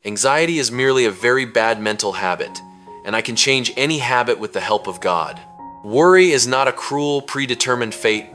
Anxiety is merely a very bad mental habit, and I can change any habit with the help of God. Worry is not a cruel, predetermined fate,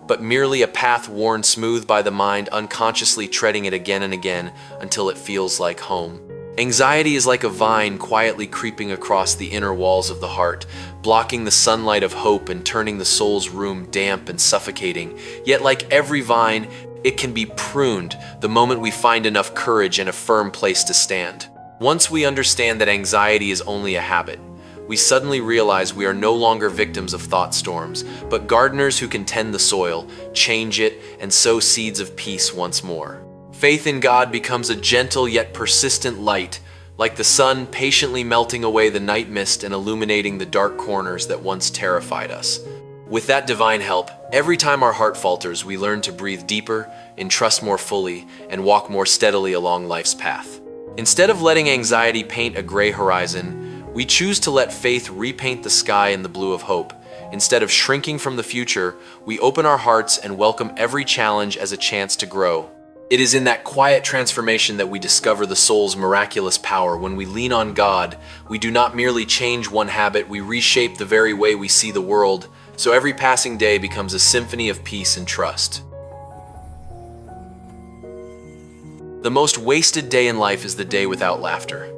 but merely a path worn smooth by the mind, unconsciously treading it again and again until it feels like home. Anxiety is like a vine quietly creeping across the inner walls of the heart, blocking the sunlight of hope and turning the soul's room damp and suffocating. Yet like every vine, it can be pruned the moment we find enough courage and a firm place to stand. Once we understand that anxiety is only a habit, we suddenly realize we are no longer victims of thought storms, but gardeners who can tend the soil, change it, and sow seeds of peace once more. Faith in God becomes a gentle yet persistent light, like the sun patiently melting away the night mist and illuminating the dark corners that once terrified us. With that divine help, every time our heart falters, we learn to breathe deeper, entrust more fully, and walk more steadily along life's path. Instead of letting anxiety paint a gray horizon, we choose to let faith repaint the sky in the blue of hope. Instead of shrinking from the future, we open our hearts and welcome every challenge as a chance to grow. It is in that quiet transformation that we discover the soul's miraculous power. When we lean on God, we do not merely change one habit, we reshape the very way we see the world, so every passing day becomes a symphony of peace and trust. The most wasted day in life is the day without laughter.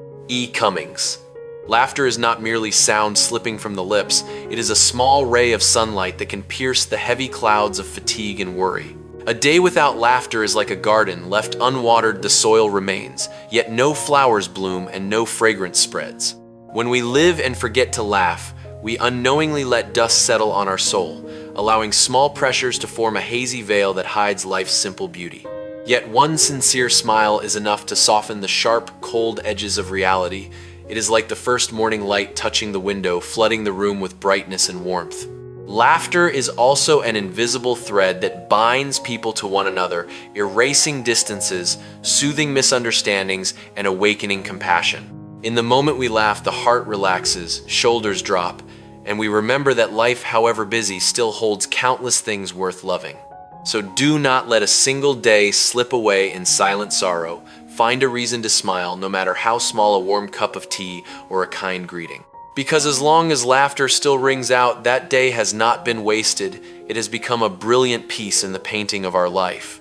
Cummings. Laughter is not merely sound slipping from the lips, it is a small ray of sunlight that can pierce the heavy clouds of fatigue and worry. A day without laughter is like a garden. Left unwatered, the soil remains, yet no flowers bloom and no fragrance spreads. When we live and forget to laugh, we unknowingly let dust settle on our soul, allowing small pressures to form a hazy veil that hides life's simple beauty. Yet one sincere smile is enough to soften the sharp, cold edges of reality. It is like the first morning light touching the window, flooding the room with brightness and warmth. Laughter is also an invisible thread that binds people to one another, erasing distances, soothing misunderstandings, and awakening compassion. In the moment we laugh, the heart relaxes, shoulders drop, and we remember that life, however busy, still holds countless things worth loving. So do not let a single day slip away in silent sorrow. Find a reason to smile, no matter how small a warm cup of tea or a kind greeting. Because as long as laughter still rings out, that day has not been wasted. It has become a brilliant piece in the painting of our life.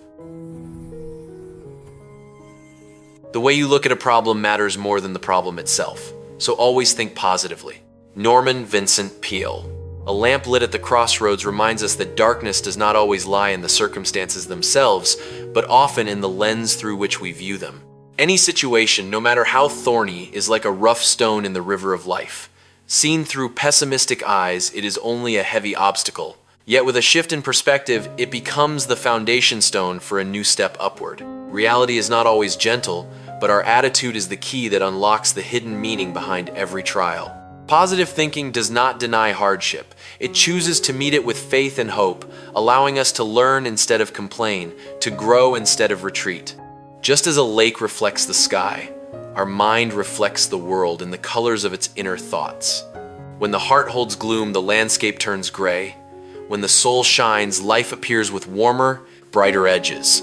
The way you look at a problem matters more than the problem itself, so always think positively. Vincent Peale. A lamp lit at the crossroads reminds us that darkness does not always lie in the circumstances themselves, but often in the lens through which we view them. Any situation, no matter how thorny, is like a rough stone in the river of life. Seen through pessimistic eyes, it is only a heavy obstacle. Yet with a shift in perspective, it becomes the foundation stone for a new step upward. Reality is not always gentle, but our attitude is the key that unlocks the hidden meaning behind every trial. Positive thinking does not deny hardship. It chooses to meet it with faith and hope, allowing us to learn instead of complain, to grow instead of retreat. Just as a lake reflects the sky, our mind reflects the world in the colors of its inner thoughts. When the heart holds gloom, the landscape turns gray. When the soul shines, life appears with warmer, brighter edges.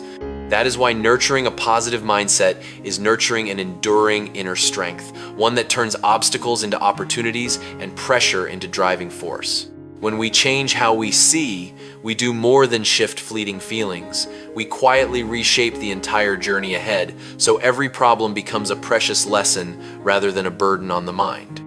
That is why nurturing a positive mindset is nurturing an enduring inner strength, one that turns obstacles into opportunities and pressure into driving force. When we change how we see, we do more than shift fleeting feelings. We quietly reshape the entire journey ahead, so every problem becomes a precious lesson rather than a burden on the mind.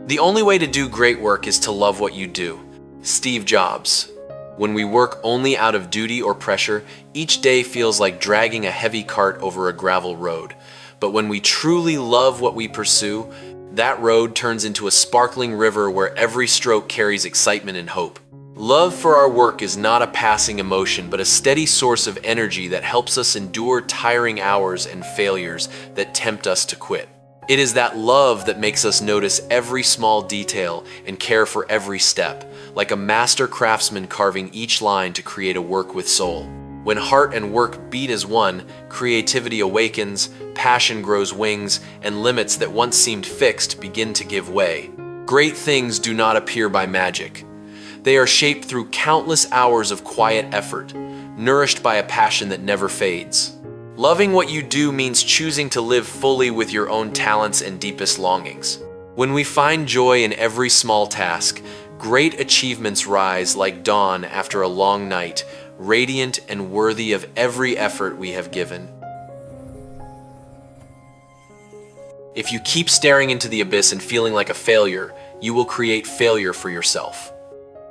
The only way to do great work is to love what you do. Steve Jobs. When we work only out of duty or pressure, each day feels like dragging a heavy cart over a gravel road. But when we truly love what we pursue, that road turns into a sparkling river where every stroke carries excitement and hope. Love for our work is not a passing emotion, but a steady source of energy that helps us endure tiring hours and failures that tempt us to quit. It is that love that makes us notice every small detail and care for every step, like a master craftsman carving each line to create a work with soul. When heart and work beat as one, creativity awakens, passion grows wings, and limits that once seemed fixed begin to give way. Great things do not appear by magic. They are shaped through countless hours of quiet effort, nourished by a passion that never fades. Loving what you do means choosing to live fully with your own talents and deepest longings. When we find joy in every small task, great achievements rise like dawn after a long night, radiant and worthy of every effort we have given. If you keep staring into the abyss and feeling like a failure, you will create failure for yourself.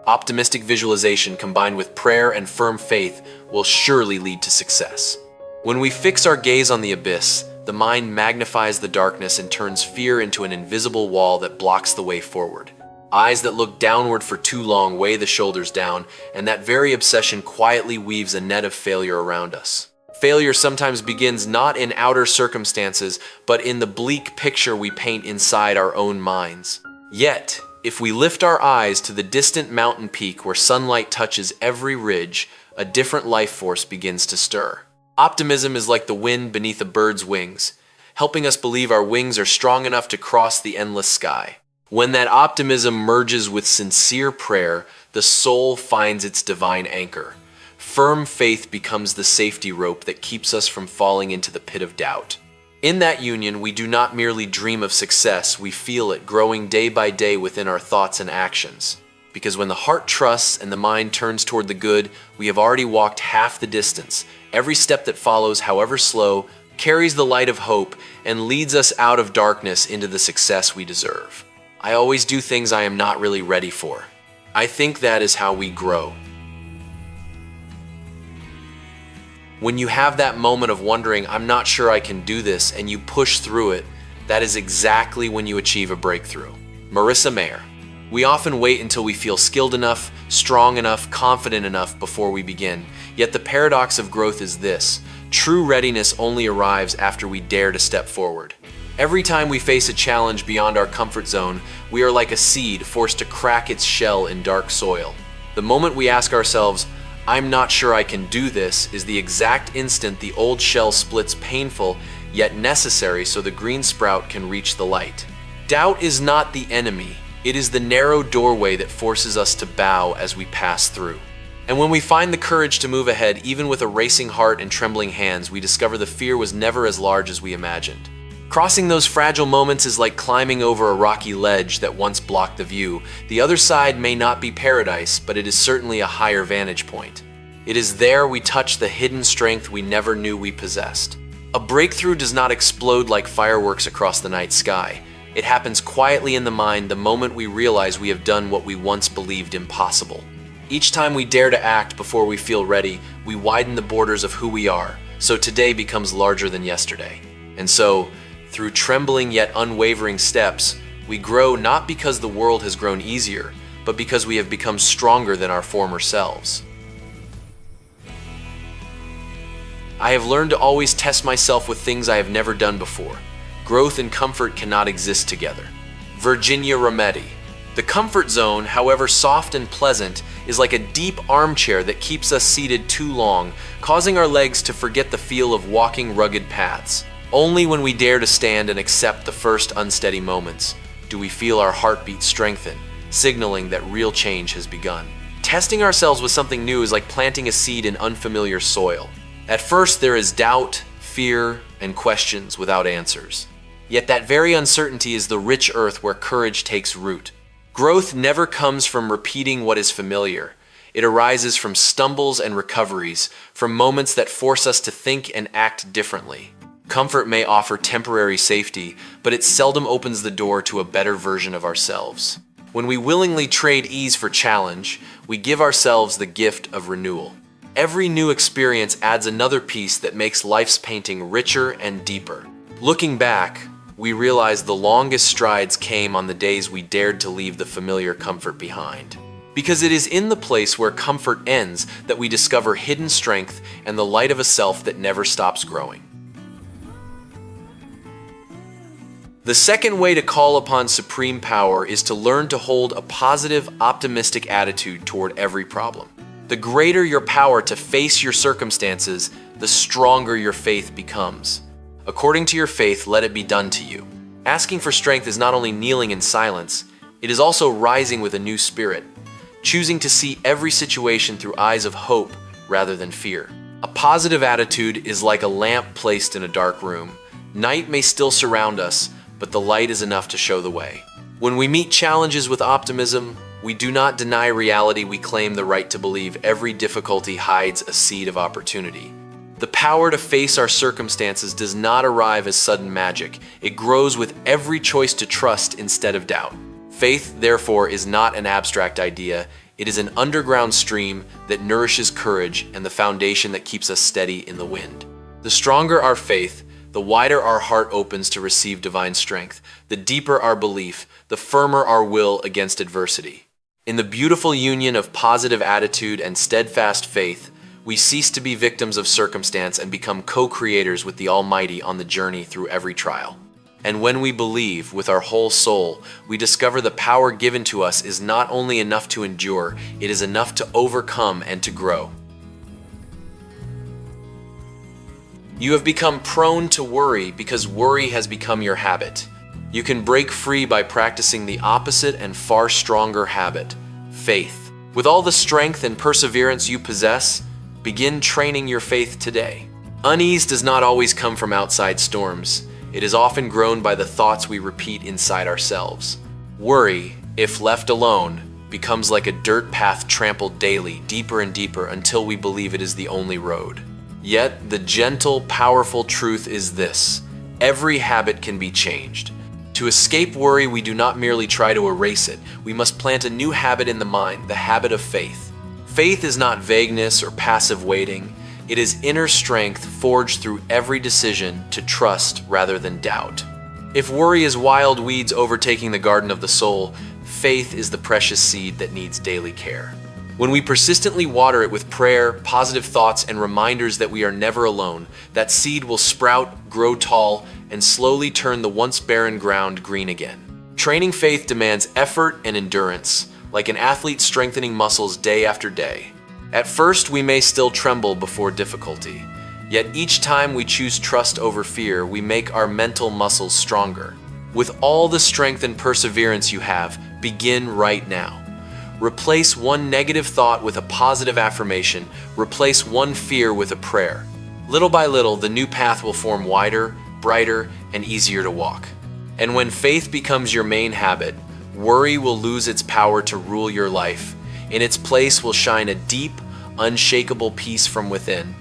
Optimistic visualization combined with prayer and firm faith will surely lead to success. When we fix our gaze on the abyss, the mind magnifies the darkness and turns fear into an invisible wall that blocks the way forward. Eyes that look downward for too long weigh the shoulders down, and that very obsession quietly weaves a net of failure around us. Failure sometimes begins not in outer circumstances, but in the bleak picture we paint inside our own minds. Yet, if we lift our eyes to the distant mountain peak where sunlight touches every ridge, a different life force begins to stir. Optimism is like the wind beneath a bird's wings, helping us believe our wings are strong enough to cross the endless sky. When that optimism merges with sincere prayer, the soul finds its divine anchor. Firm faith becomes the safety rope that keeps us from falling into the pit of doubt. In that union, we do not merely dream of success, we feel it growing day by day within our thoughts and actions. Because when the heart trusts and the mind turns toward the good, we have already walked half the distance. Every step that follows, however slow, carries the light of hope and leads us out of darkness into the success we deserve. I always do things I am not really ready for. I think that is how we grow. When you have that moment of wondering, I'm not sure I can do this, and you push through it, that is exactly when you achieve a breakthrough. Marissa Mayer. We often wait until we feel skilled enough, strong enough, confident enough before we begin. Yet the paradox of growth is this: true readiness only arrives after we dare to step forward. Every time we face a challenge beyond our comfort zone, we are like a seed forced to crack its shell in dark soil. The moment we ask ourselves, I'm not sure I can do this, is the exact instant the old shell splits, painful yet necessary so the green sprout can reach the light. Doubt is not the enemy. It is the narrow doorway that forces us to bow as we pass through. And when we find the courage to move ahead, even with a racing heart and trembling hands, we discover the fear was never as large as we imagined. Crossing those fragile moments is like climbing over a rocky ledge that once blocked the view. The other side may not be paradise, but it is certainly a higher vantage point. It is there we touch the hidden strength we never knew we possessed. A breakthrough does not explode like fireworks across the night sky. It happens quietly in the mind the moment we realize we have done what we once believed impossible. Each time we dare to act before we feel ready, we widen the borders of who we are, so today becomes larger than yesterday. And so, through trembling yet unwavering steps, we grow not because the world has grown easier, but because we have become stronger than our former selves. I have learned to always test myself with things I have never done before. Growth and comfort cannot exist together. Virginia Rometty. The comfort zone, however soft and pleasant, is like a deep armchair that keeps us seated too long, causing our legs to forget the feel of walking rugged paths. Only when we dare to stand and accept the first unsteady moments do we feel our heartbeat strengthen, signaling that real change has begun. Testing ourselves with something new is like planting a seed in unfamiliar soil. At first, there is doubt, fear, and questions without answers. Yet that very uncertainty is the rich earth where courage takes root. Growth never comes from repeating what is familiar. It arises from stumbles and recoveries, from moments that force us to think and act differently. Comfort may offer temporary safety, but it seldom opens the door to a better version of ourselves. When we willingly trade ease for challenge, we give ourselves the gift of renewal. Every new experience adds another piece that makes life's painting richer and deeper. Looking back, we realize the longest strides came on the days we dared to leave the familiar comfort behind. Because it is in the place where comfort ends that we discover hidden strength and the light of a self that never stops growing. The second way to call upon supreme power is to learn to hold a positive, optimistic attitude toward every problem. The greater your power to face your circumstances, the stronger your faith becomes. According to your faith, let it be done to you. Asking for strength is not only kneeling in silence, it is also rising with a new spirit, choosing to see every situation through eyes of hope rather than fear. A positive attitude is like a lamp placed in a dark room. Night may still surround us, but the light is enough to show the way. When we meet challenges with optimism, we do not deny reality, we claim the right to believe every difficulty hides a seed of opportunity. The power to face our circumstances does not arrive as sudden magic. It grows with every choice to trust instead of doubt. Faith, therefore, is not an abstract idea. It is an underground stream that nourishes courage and the foundation that keeps us steady in the wind. The stronger our faith, the wider our heart opens to receive divine strength. The deeper our belief, the firmer our will against adversity. In the beautiful union of positive attitude and steadfast faith, we cease to be victims of circumstance and become co-creators with the Almighty on the journey through every trial. And when we believe with our whole soul, we discover the power given to us is not only enough to endure, it is enough to overcome and to grow. You have become prone to worry because worry has become your habit. You can break free by practicing the opposite and far stronger habit, faith. With all the strength and perseverance you possess, begin training your faith today. Unease does not always come from outside storms. It is often grown by the thoughts we repeat inside ourselves. Worry, if left alone, becomes like a dirt path trampled daily, deeper and deeper, until we believe it is the only road. Yet, the gentle, powerful truth is this: every habit can be changed. To escape worry, we do not merely try to erase it. We must plant a new habit in the mind, the habit of faith. Faith is not vagueness or passive waiting. It is inner strength forged through every decision to trust rather than doubt. If worry is wild weeds overtaking the garden of the soul, faith is the precious seed that needs daily care. When we persistently water it with prayer, positive thoughts, and reminders that we are never alone, that seed will sprout, grow tall, and slowly turn the once barren ground green again. Training faith demands effort and endurance, like an athlete strengthening muscles day after day. At first, we may still tremble before difficulty, yet each time we choose trust over fear, we make our mental muscles stronger. With all the strength and perseverance you have, begin right now. Replace one negative thought with a positive affirmation. Replace one fear with a prayer. Little by little, the new path will form wider, brighter, and easier to walk. And when faith becomes your main habit, worry will lose its power to rule your life. In its place will shine a deep, unshakable peace from within.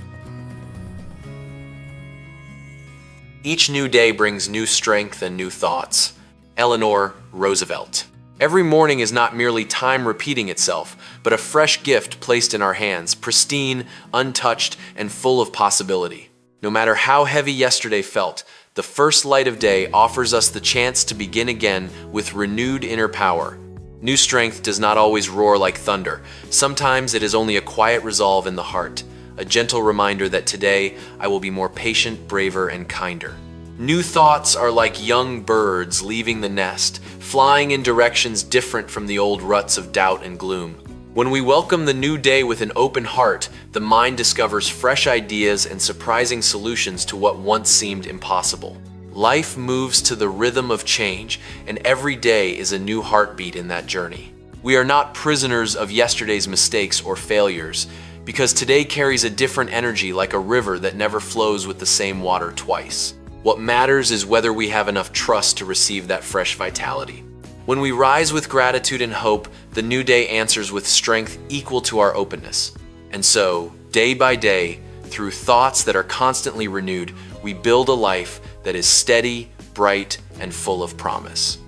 Each new day brings new strength and new thoughts. Eleanor Roosevelt. Every morning is not merely time repeating itself, but a fresh gift placed in our hands, pristine, untouched, and full of possibility. No matter how heavy yesterday felt, the first light of day offers us the chance to begin again with renewed inner power. New strength does not always roar like thunder. Sometimes it is only a quiet resolve in the heart, a gentle reminder that today I will be more patient, braver, and kinder. New thoughts are like young birds leaving the nest, flying in directions different from the old ruts of doubt and gloom. When we welcome the new day with an open heart, the mind discovers fresh ideas and surprising solutions to what once seemed impossible. Life moves to the rhythm of change, and every day is a new heartbeat in that journey. We are not prisoners of yesterday's mistakes or failures, because today carries a different energy, like a river that never flows with the same water twice. What matters is whether we have enough trust to receive that fresh vitality. When we rise with gratitude and hope, the new day answers with strength equal to our openness. And so, day by day, through thoughts that are constantly renewed, we build a life that is steady, bright, and full of promise.